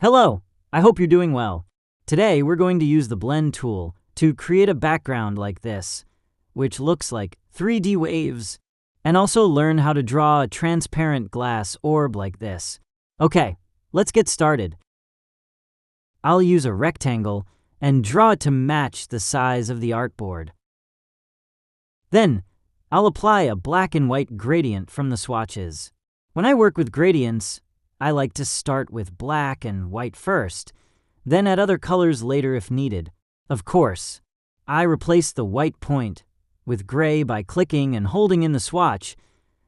Hello, I hope you're doing well. Today we're going to use the blend tool to create a background like this, which looks like 3D waves, and also learn how to draw a transparent glass orb like this. Okay, let's get started. I'll use a rectangle and draw it to match the size of the artboard. Then, I'll apply a black and white gradient from the swatches. When I work with gradients, I like to start with black and white first, then add other colors later if needed. Of course, I replace the white point with gray by clicking and holding in the swatch,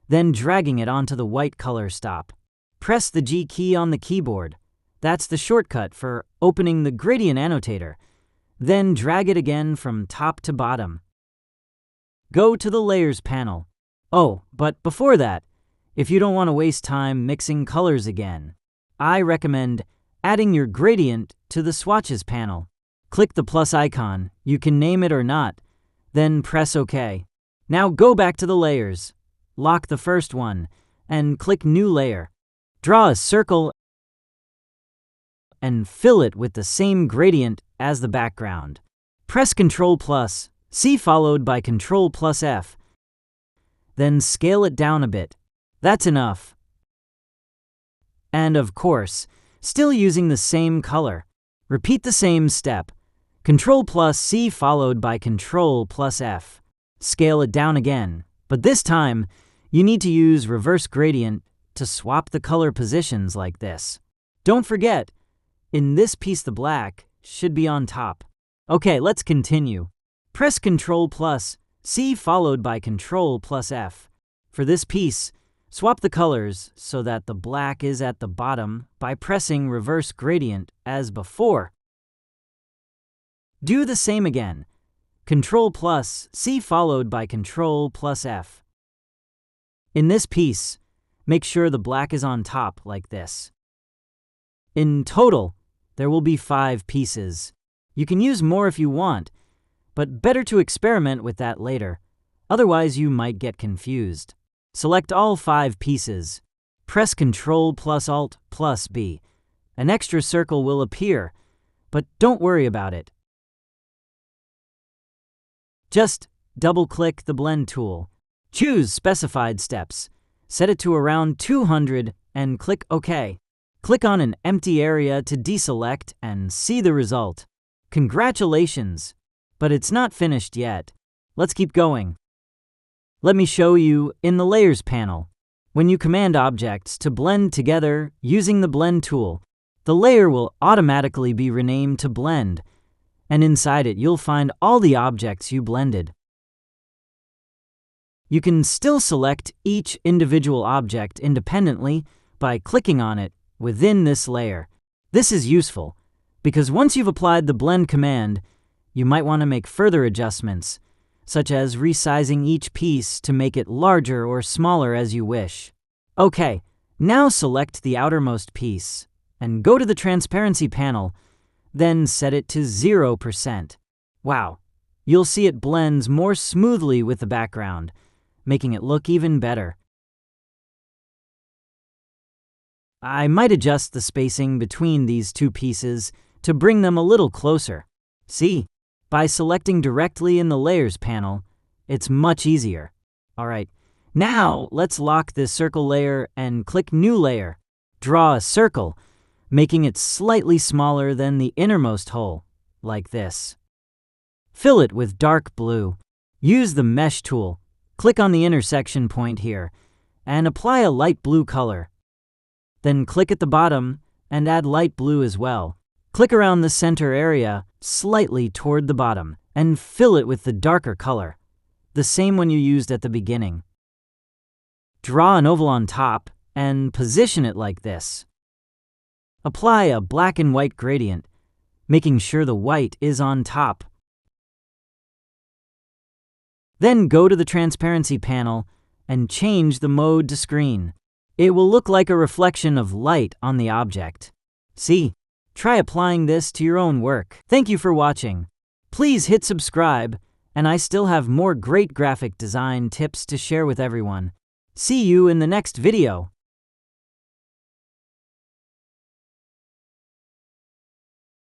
then dragging it onto the white color stop. Press the G key on the keyboard. That's the shortcut for opening the gradient annotator. Then drag it again from top to bottom. Go to the Layers panel. Oh, but before that, if you don't want to waste time mixing colors again, I recommend adding your gradient to the Swatches panel. Click the plus icon, you can name it or not, then press OK. Now go back to the layers, lock the first one, and click New Layer. Draw a circle and fill it with the same gradient as the background. Press Ctrl+C followed by Ctrl+F. Then scale it down a bit. That's enough. And of course, still using the same color. Repeat the same step. Ctrl+C followed by Ctrl+F. Scale it down again, but this time, you need to use reverse gradient to swap the color positions like this. Don't forget, in this piece the black should be on top. Okay, let's continue. Press Ctrl+C followed by Ctrl+F. For this piece, swap the colors so that the black is at the bottom by pressing reverse gradient as before. Do the same again. Ctrl+C followed by Ctrl+F. In this piece, make sure the black is on top like this. In total, there will be 5 pieces. You can use more if you want, but better to experiment with that later. Otherwise, you might get confused. Select all 5 pieces. Press Ctrl+Alt+B. An extra circle will appear, but don't worry about it. Just double-click the Blend tool. Choose Specified Steps. Set it to around 200 and click OK. Click on an empty area to deselect and see the result. Congratulations! But it's not finished yet. Let's keep going. Let me show you in the Layers panel. When you command objects to blend together using the Blend tool, the layer will automatically be renamed to Blend, and inside it you'll find all the objects you blended. You can still select each individual object independently by clicking on it within this layer. This is useful because once you've applied the Blend command, you might want to make further adjustments, such as resizing each piece to make it larger or smaller as you wish. Okay, now select the outermost piece and go to the Transparency panel, then set it to 0%. Wow, you'll see it blends more smoothly with the background, making it look even better. I might adjust the spacing between these 2 pieces to bring them a little closer. See? By selecting directly in the Layers panel, it's much easier. Alright, now let's lock this circle layer and click New Layer. Draw a circle, making it slightly smaller than the innermost hole, like this. Fill it with dark blue. Use the Mesh tool. Click on the intersection point here, and apply a light blue color. Then click at the bottom and add light blue as well. Click around the center area slightly toward the bottom and fill it with the darker color, the same one you used at the beginning. Draw an oval on top and position it like this. Apply a black and white gradient, making sure the white is on top. Then go to the Transparency panel and change the mode to Screen. It will look like a reflection of light on the object. See? Try applying this to your own work. Thank you for watching. Please hit subscribe, and I still have more great graphic design tips to share with everyone. See you in the next video.